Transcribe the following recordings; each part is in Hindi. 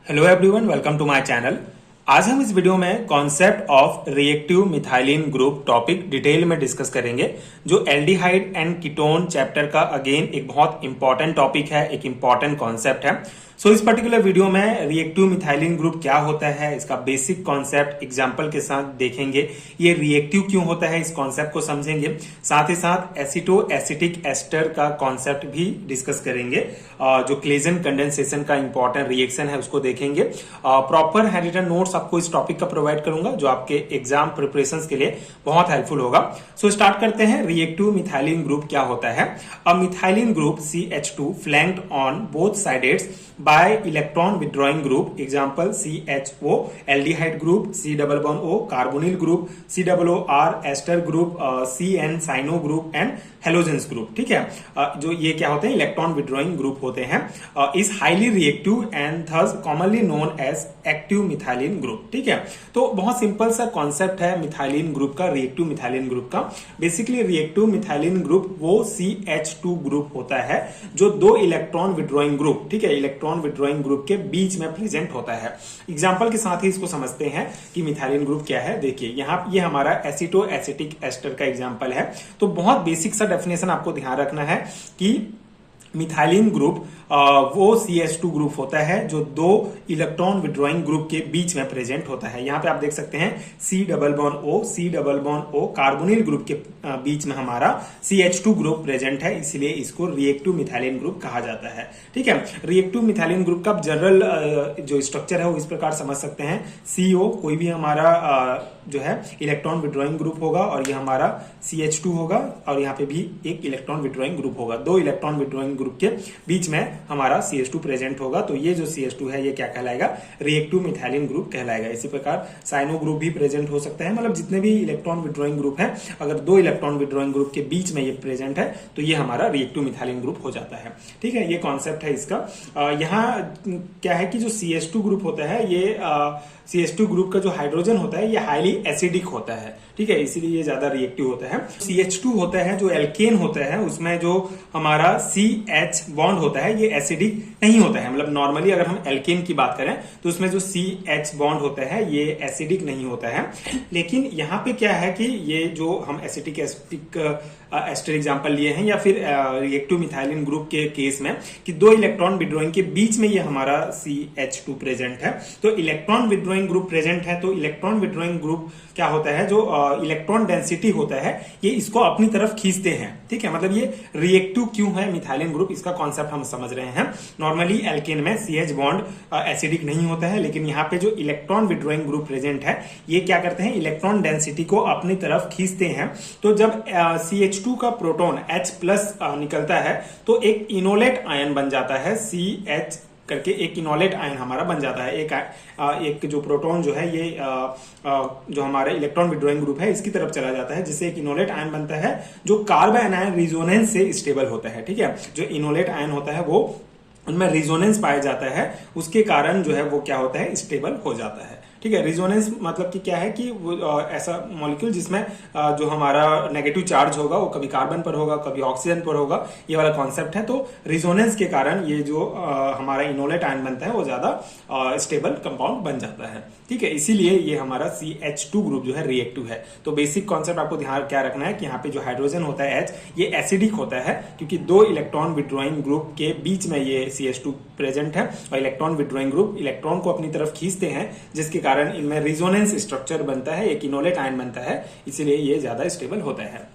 Hello everyone, welcome to my channel. आज हम इस वीडियो में concept of reactive methylene group topic detail में डिस्कस करेंगे, जो एल्डिहाइड एंड कीटोन चैप्टर का अगेन एक बहुत इंपॉर्टेंट टॉपिक है, एक इंपॉर्टेंट कॉन्सेप्ट है। सो इस पर्टिकुलर वीडियो में रिएक्टिव मिथाइलिन ग्रुप क्या होता है, इसका बेसिक कॉन्सेप्ट एग्जांपल के साथ देखेंगे। ये रिएक्टिव क्यों होता है, इस कॉन्सेप्ट को समझेंगे। साथ ही साथ एसिटो एसिटिक एस्टर का कॉन्सेप्ट भी डिस्कस करेंगे। जो क्लेजन कंडेंसेशन का इंपॉर्टेंट रिएक्शन है उसको देखेंगे। प्रॉपर हैंडरिटन नोट्स आपको इस टॉपिक का प्रोवाइड करूंगा, जो आपके एग्जाम प्रिपरेशन के लिए बहुत हेल्पफुल होगा। सो स्टार्ट करते हैं। रिएक्टिव मिथाइलिन ग्रुप क्या होता है? A methylene group CH2 flanked on both sides by electron withdrawing group, example CHO aldehyde group, C double bond O carbonyl group, COOR ester group, CN cyano group and halogens group. ठीक है, जो ये क्या होते हैं? इलेक्ट्रॉन विड्रॉइंग ग्रुप होते हैं। Is highly reactive and thus commonly known as active methylene group. ठीक है, तो बहुत सिंपल सा कॉन्सेप्ट है मिथाइलिन ग्रुप का, रिएक्टिव मिथाइलिन ग्रुप का। बेसिकली रिएक्टिव मिथाइलिन ग्रुप वो CH2 ग्रुप होता है जो दो इलेक्ट्रॉन विड्रॉइंग ग्रुप, ठीक है, इलेक्ट्रॉन विड्रॉइंग ग्रुप के बीच में प्रेजेंट होता है। एग्जाम्पल के साथ ही इसको समझते हैं कि मिथाइलिन ग्रुप क्या है। देखिए यहाँ ये हमारा एसिटो एसिटिक एस्टर का एग्जाम्पल है। तो बहुत बेसिक सा डेफिनेशन आपको ध्यान रखना है कि मिथाइलिन ग्रुप वो CH2 ग्रुप होता है जो दो इलेक्ट्रॉन विड्रॉइंग ग्रुप के बीच में प्रेजेंट होता है। यहां पे आप देख सकते हैं C double bond O carbonyl group के बीच में हमारा CH2 ग्रुप प्रेजेंट है, इसलिए इसको रिएक्टिव मिथाइलिन ग्रुप कहा जाता है। ठीक है, रिएक्टिव मिथाइलिन ग्रुप का जनरल जो स्ट्रक्चर है वो इस प्रकार समझ सकते हैं। CO कोई भी हमारा जो है इलेक्ट्रॉन विड्रॉइंग ग्रुप होगा और ये हमारा CH2 होगा और यहाँ पे भी एक इलेक्ट्रॉन विड्रॉइंग ग्रुप होगा। दो इलेक्ट्रॉन विड्रॉइंग ग्रुप के बीच में हमारा CH2 प्रेजेंट होगा। तो ये जो CH2 है ये क्या कहलाएगा? रिएक्टिव मिथाइलिन ग्रुप कहलाएगा। इसी प्रकार साइनो ग्रुप भी प्रेजेंट हो सकता है। मतलब जितने भी इलेक्ट्रॉन विड्रॉइंग ग्रुप है, अगर दो इलेक्ट्रॉन विड्रॉइंग ग्रुप के बीच में ये प्रेजेंट है तो ये हमारा रिएक्टिव मिथाइलिन ग्रुप हो जाता है। ठीक है, ये कॉन्सेप्ट है इसका। यहाँ क्या है कि जो CH2 ग्रुप होता है, ये CH2 ग्रुप का जो हाइड्रोजन होता है ये हाईली एसिडिक होता है। ठीक है, इसीलिए ये ज्यादा रिएक्टिव होता है। CH2 होता है जो एल्केन होता है, उसमें जो हमारा CH बॉन्ड होता है ये एसिडिक नहीं होता है। मतलब नॉर्मली अगर हम एल्केन की बात करें तो उसमें जो CH बॉन्ड होता है ये एसिडिक नहीं होता है। लेकिन यहाँ पे क्या है कि ये जो हम एसिटिक एस्टर एग्जाम्पल लिए हैं या फिर रिएक्टिव मिथाइलिन ग्रुप के केस में कि दो इलेक्ट्रॉन विड्रॉइंग के बीच में ये हमारा CH2 प्रेजेंट है। तो इलेक्ट्रॉन विड्रॉइंग ग्रुप प्रेजेंट है, तो इलेक्ट्रॉन विड्रॉइंग ग्रुप क्या होता है? जो इलेक्ट्रॉन डेंसिटी होता है ये इसको अपनी तरफ खींचते हैं। ठीक है, मतलब ये रिएक्टिव क्यों है मिथाइलिन ग्रुप, इसका कॉन्सेप्ट हम समझ रहे हैं। नॉर्मली एल्केन में CH बॉन्ड एसिडिक नहीं होता है, लेकिन यहाँ पे जो इलेक्ट्रॉन विड्रॉइंग ग्रुप प्रेजेंट है ये क्या करते हैं? इलेक्ट्रॉन डेंसिटी को अपनी तरफ खींचते हैं। तो जब CH2 का प्रोटॉन H प्लस निकलता है तो एक इनोलेट आयन बन जाता है, CH करके एक इनोलेट आयन हमारा बन जाता है। एक जो प्रोटॉन जो है ये जो हमारा इलेक्ट्रॉन विड्रॉइंग ग्रुप है इसकी तरफ चला जाता है, जिससे एक इनोलेट आयन बनता है जो कार्बन आयन रिजोनेंस से स्टेबल होता है। ठीक है, जो इनोलेट आयन होता है वो उनमें रिजोनेंस पाया जाता है, उसके कारण जो है वो क्या होता है? स्टेबल हो जाता है। ठीक है, रिजोनेंस मतलब कि क्या है कि वो ऐसा मॉलिक्यूल जिसमें जो हमारा नेगेटिव चार्ज होगा वो कभी कार्बन पर होगा, कभी ऑक्सीजन पर होगा, ये वाला कॉन्सेप्ट है। तो रिजोनेंस के कारण ये जो हमारा इनोलेट आयन बनता है वो ज्यादा स्टेबल कंपाउंड बन जाता है। ठीक है, इसीलिए ये हमारा CH2 ग्रुप जो है रिएक्टिव है। तो बेसिक कॉन्सेप्ट आपको ध्यान क्या रखना है कि यहाँ पे जो हाइड्रोजन होता है H ये एसिडिक होता है, क्योंकि दो इलेक्ट्रॉन विड्रॉइंग ग्रुप के बीच में ये CH2 प्रेजेंट है और इलेक्ट्रॉन विड्रॉइंग ग्रुप इलेक्ट्रॉन को अपनी तरफ खींचते हैं, जिसके कारण इनमें रिजोनेंस स्ट्रक्चर बनता है, एक इनोलेट आयन बनता है, इसीलिए ये ज्यादा स्टेबल होता है।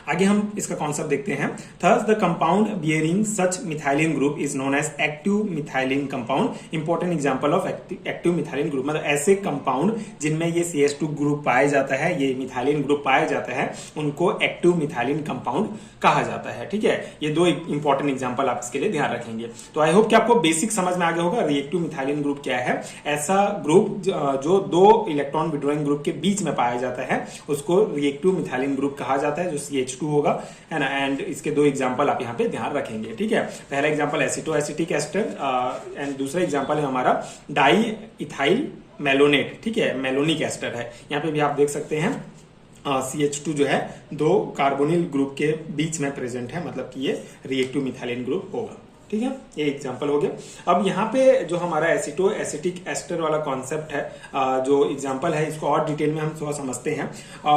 आगे हम इसका कॉन्सेप्ट देखते हैं। Thus the compound bearing such methylene group is known as active methylene compound. Important example of active methylene group, मतलब ऐसे कंपाउंड जिनमें ये CH2 ग्रुप पाया जाता है, ये मिथाइलिन ग्रुप पाया जाता है, उनको एक्टिव मिथाइलिन कंपाउंड कहा जाता है। ठीक है, ये दो इंपॉर्टेंट एग्जांपल आप इसके लिए ध्यान रखेंगे। तो आई होप कि आपको बेसिक समझ में आ गया होगा रिएक्टिव मिथाइलिन ग्रुप क्या है। ऐसा ग्रुप जो दो इलेक्ट्रॉन विड्रॉइंग ग्रुप के बीच में पाया जाता है उसको रिएक्टिव मिथाइलिन ग्रुप कहा जाता है, जो CH2 होगा, है ना। एंड इसके दो एग्जांपल आप यहाँ पे ध्यान रखेंगे। ठीक है, पहला example aceto acetic ester and दूसरा एग्जांपल है हमारा डाई इथाइल मेलोनेट। ठीक है, मेलोनिक एस्टर है। यहाँ पे भी आप देख सकते हैं CH2 जो है दो कार्बोनिल ग्रुप के बीच में प्रेजेंट है, मतलब कि ये रिएक्टिव मिथाइलिन ग्रुप होगा। ठीक है, ये एग्जांपल हो गया। अब यहाँ पे जो हमारा एसीटो एसिटिक एस्टर वाला कॉन्सेप्ट है, जो एग्जांपल है, इसको और डिटेल में हम थोड़ा समझते हैं।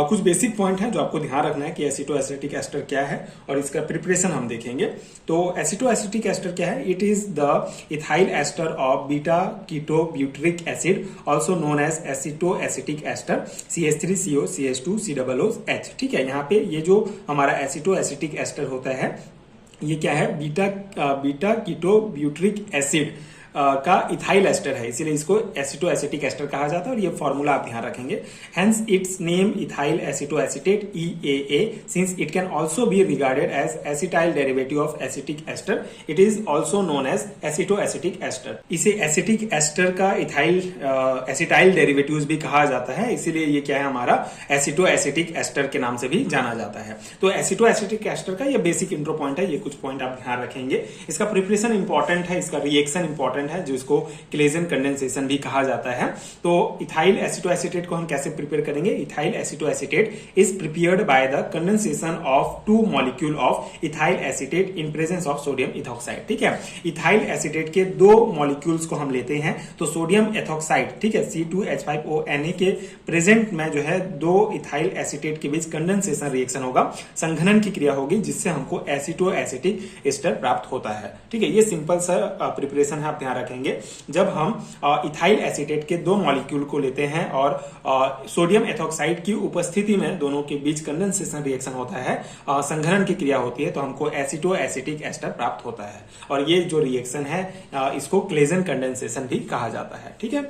कुछ बेसिक पॉइंट है जो आपको ध्यान रखना है कि एसीटो एसिटिक एस्टर क्या है और इसका प्रिपरेशन हम देखेंगे। तो एसीटो एसिटिक एस्टर क्या है? It is the ethyl ester of beta keto butyric acid, also known as aceto acetic ester, CH3CO CH2 COOH। ठीक है, यहाँ पे ये जो हमारा एसीटो एसिटिक एस्टर होता है, ये क्या है? बीटा कीटो ब्यूटरिक एसिड का इथाइल एस्टर है, इसीलिए इसको एसिटो एसिटिक एस्टर कहा जाता है और ये फॉर्मूला आप ध्यान रखेंगे। Hence its name ethyl aceto acetate EAA, since it can also be regarded as acetyl derivative of acetic ester, it is also known as aceto acetic ester. इसे एसिटिक एस्टर का इथाइल एसिटाइल डेरिवेटिव्स भी कहा जाता है, इसीलिए ये क्या है? हमारा एसिटो एसिटिक एस्टर के नाम से भी जाना जाता है। तो एसिटो एसिटिक एस्टर का ये बेसिक इंट्रो पॉइंट है, ये कुछ पॉइंट आप ध्यान रखेंगे। इसका प्रिपरेशन इंपॉर्टेंट है, इसका रिएक्शन इंपॉर्टेंट है, जो इसको क्लेजन कंडेंसेशन भी कहा जाता है। तो इथाइल एसिटोएसिटेट को हम कैसे प्रिपेयर करेंगे? Ethyl acetoacetate is prepared by the condensation of 2 molecule of ethyl acetate in presence of sodium ethoxide. ठीक है, इथाइल एसिटेट के 2 मॉलिक्यूल्स को हम लेते हैं, तो सोडियम एथॉक्साइड, ठीक है, C2H5ONa के प्रेजेंट में जो है 2 इथाइल एसिटेट के बीच कंडेंसेशन रिएक्शन होगा, संघनन की क्रिया होगी, जिससे हमको एसिटोएसिटिक एस्टर प्राप्त होता है। ठीक है, ये सिंपल सा प्रिपरेशन है, आप ध्यान रखेंगे। जब हम इथाइल एसिटेट के 2 मॉलिक्यूल को लेते हैं और सोडियम एथॉक्साइड की उपस्थिति में दोनों के बीच कंडेंसेशन रिएक्शन होता है, संघनन की क्रिया होती है, तो हमको एसिटो एसिटिक एस्टर प्राप्त होता है और ये जो रिएक्शन है इसको क्लेजन कंडेंसेशन भी कहा जाता है। ठीक है,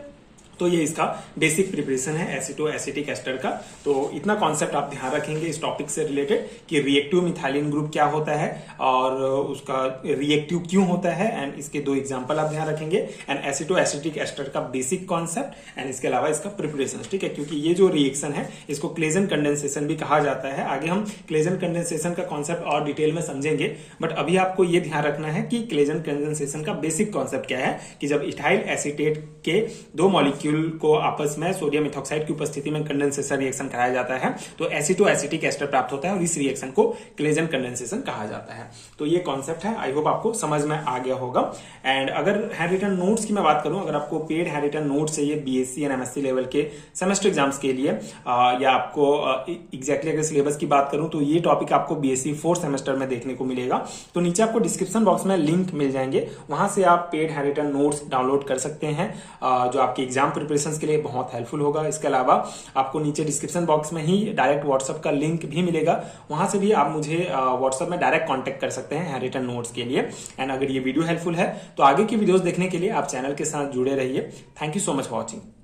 तो ये इसका बेसिक प्रिपरेशन है एसिटो एसिटिक एस्टर का। तो इतना कॉन्सेप्ट आप ध्यान रखेंगे इस टॉपिक से रिलेटेड कि रिएक्टिव मिथाइलिन ग्रुप क्या होता है और उसका रिएक्टिव क्यों होता है, एंड इसके 2 एग्जांपल आप ध्यान रखेंगे, एंड एसिटो एसिटिक एस्टर का बेसिक कॉन्सेप्ट एंड इसके अलावा इसका प्रिपरेशन। ठीक है, क्योंकि ये जो रिएक्शन है इसको क्लेजन कंडेंसेशन भी कहा जाता है। आगे हम क्लेजन कंडेंसेशन का कॉन्सेप्ट और डिटेल में समझेंगे, बट अभी आपको ये ध्यान रखना है कि क्लेजन कंडेंसेशन का बेसिक कॉन्सेप्ट क्या है, कि जब इथाइल एसिटेट के 2 मॉलिक्यूल को आपस में सोडियम इथॉक्साइड की उपस्थिति में कंडेंसेशन रिएक्शन कराया जाता है, तो एसिटो एसिटिक एस्टर प्राप्त होता है और इस रिएक्शन को क्लेजन कंडेंसेशन कहा जाता है। तो ये कॉन्सेप्ट है, आई होप आपको समझ में आ गया होगा। एंड अगर हैंड रिटन नोट्स की मैं बात करूं, अगर आपको पेड हैंड रिटन नोट्स चाहिए BSc एंड MSc लेवल के सेमेस्टर एग्जाम्स के लिए, या आपको एग्जैक्टली अगर सिलेबस की बात करूं तो ये टॉपिक आपको BSc 4th सेमेस्टर में देखने को मिलेगा। तो नीचे आपको डिस्क्रिप्शन बॉक्स में लिंक मिल जाएंगे, वहां से आप paid hand written notes download कर सकते हैं, जो आपके एग्जाम प्रिपरेशन के लिए बहुत हेल्पफुल होगा। इसके अलावा आपको नीचे डिस्क्रिप्शन बॉक्स में ही डायरेक्ट व्हाट्सएप का लिंक भी मिलेगा, वहां से भी आप मुझे व्हाट्सएप में डायरेक्ट कांटेक्ट कर सकते हैं हैंड रिटन नोट्स के लिए। एंड अगर ये वीडियो हेल्पफुल है तो आगे की वीडियोस देखने के लिए आप चैनल के साथ जुड़े रहिए। Thank you so much for watching.